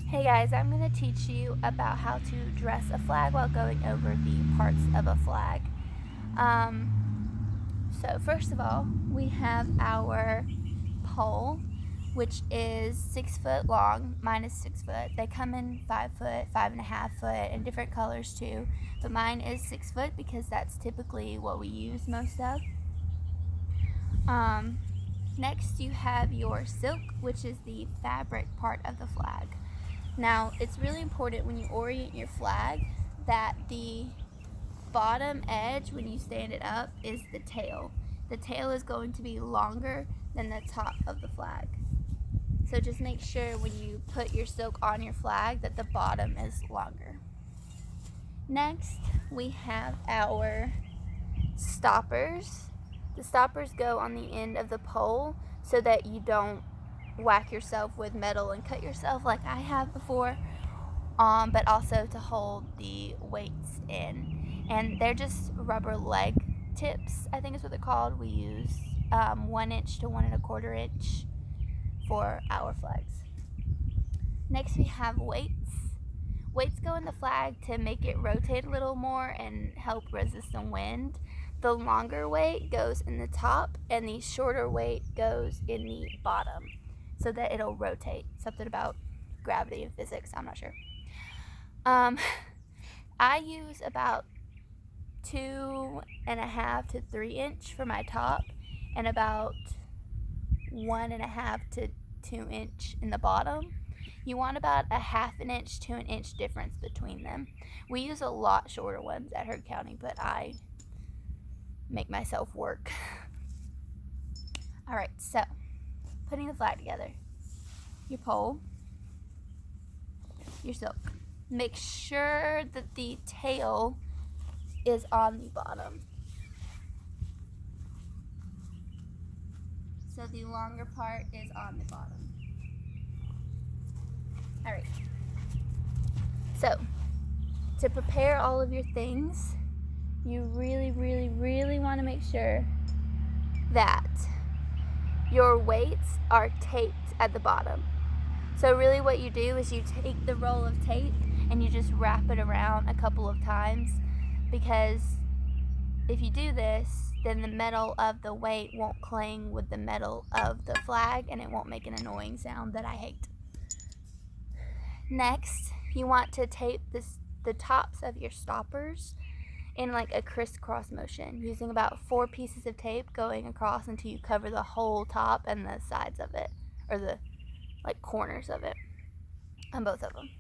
Hey guys, I'm going to teach you about how to dress a flag while going over the parts of a flag. So first of all, we have our pole, which is 6 foot long. Mine is 6 foot. They come in 5 foot, 5.5 foot, and different colors too. But mine is 6 foot because that's typically what we use most of. Next you have your silk, which is the fabric part of the flag. Now, it's really important when you orient your flag that the bottom edge, when you stand it up, is the tail. The tail is going to be longer than the top of the flag. So just make sure when you put your silk on your flag that the bottom is longer. Next, we have our stoppers. The stoppers go on the end of the pole so that you don't whack yourself with metal and cut yourself like I have before, but also to hold the weights in. And they're just rubber leg tips, I think is what they're called. We use 1 inch to 1.25 inch for our flags. Next we have weights. Weights go in the flag to make it rotate a little more and help resist the wind. The longer weight goes in the top and the shorter weight goes in the bottom so that it'll rotate. Something about gravity and physics, I'm not sure. I use about 2.5 to 3 inch for my top and about 1.5 to 2 inch in the bottom. You want about 1/2 inch to 1 inch difference between them. We use a lot shorter ones at Heard County, but I make myself work. Alright, so putting the flag together. Your pole, your silk. Make sure that the tail is on the bottom. So the longer part is on the bottom. Alright. So, to prepare all of your things, you really want to make sure that your weights are taped at the bottom. So really what you do is you take the roll of tape and you just wrap it around a couple of times, because if you do this, then the metal of the weight won't cling with the metal of the flag and it won't make an annoying sound that I hate. Next, you want to tape the tops of your stoppers in like a crisscross motion, using about 4 pieces of tape going across until you cover the whole top and the sides of it, or the corners of it on both of them.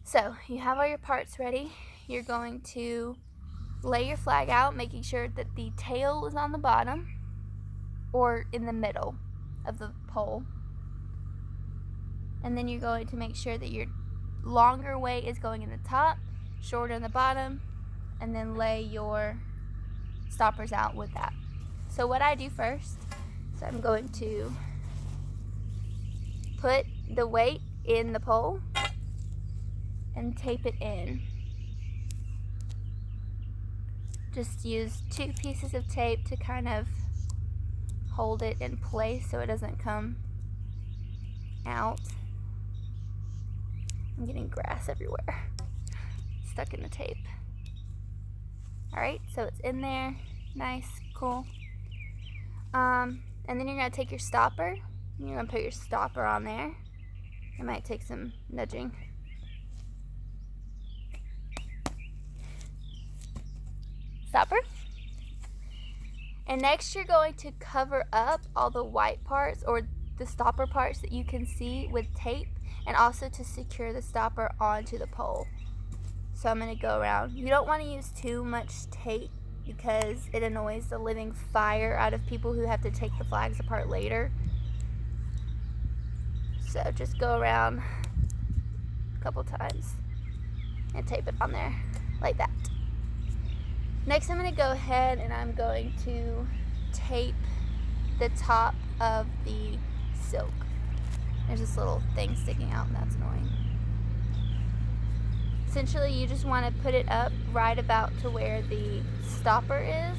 So you have all your parts ready. You're going to lay your flag out, making sure that the tail is on the bottom or in the middle of the pole. And then you're going to make sure that your longer weight is going in the top, shorter in the bottom, and then lay your stoppers out with that. So what I do first is I'm going to put the weight in the pole and tape it in. Just use 2 pieces of tape to kind of hold it in place so it doesn't come out. I'm getting grass everywhere, stuck in the tape. Alright, so it's in there, nice, cool. And then you're going to take your stopper, and you're going to put your stopper on there. It might take some nudging. Stopper. And next you're going to cover up all the white parts or the stopper parts that you can see with tape, and also to secure the stopper onto the pole. So I'm going to go around. You don't want to use too much tape because it annoys the living fire out of people who have to take the flags apart later. So just go around a couple times and tape it on there like that. Next I'm going to go ahead and I'm going to tape the top of the silk. There's this little thing sticking out and that's annoying. Essentially you just want to put it up right about to where the stopper is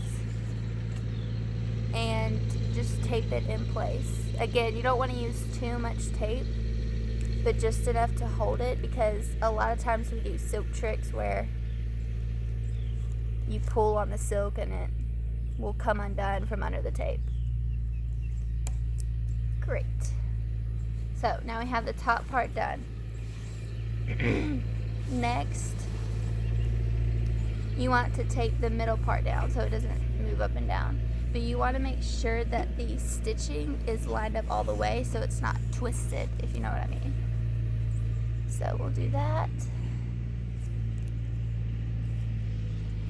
and just tape it in place. Again, you don't want to use too much tape but just enough to hold it, because a lot of times we do silk tricks where you pull on the silk and it will come undone from under the tape. Great. So now we have the top part done. Next, you want to tape the middle part down so it doesn't move up and down. But you want to make sure that the stitching is lined up all the way so it's not twisted, if you know what I mean. So we'll do that.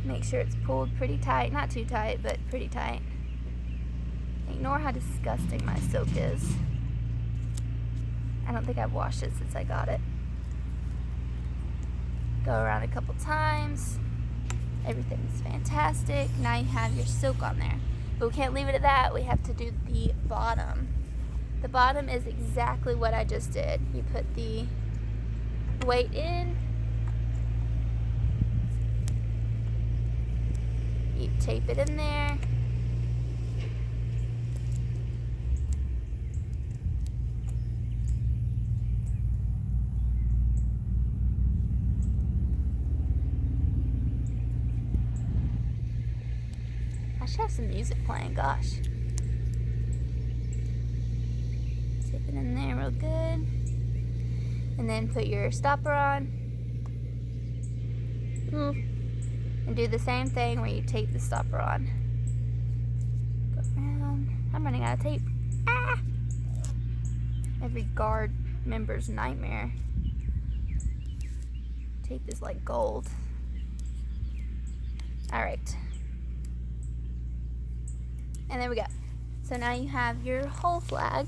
Make sure it's pulled pretty tight, not too tight, but pretty tight. Ignore how disgusting my silk is. I don't think I've washed it since I got it. Go around a couple times. Everything's fantastic. Now you have your silk on there. But we can't leave it at that. We have to do the bottom. The bottom is exactly what I just did. You put the weight in. You tape it in there. I should have some music playing, gosh. Tip it in there real good. And then put your stopper on. And do the same thing where you tape the stopper on. Go around. I'm running out of tape. Ah! Every guard member's nightmare. Tape is like gold. Alright. And there we go. So now you have your whole flag.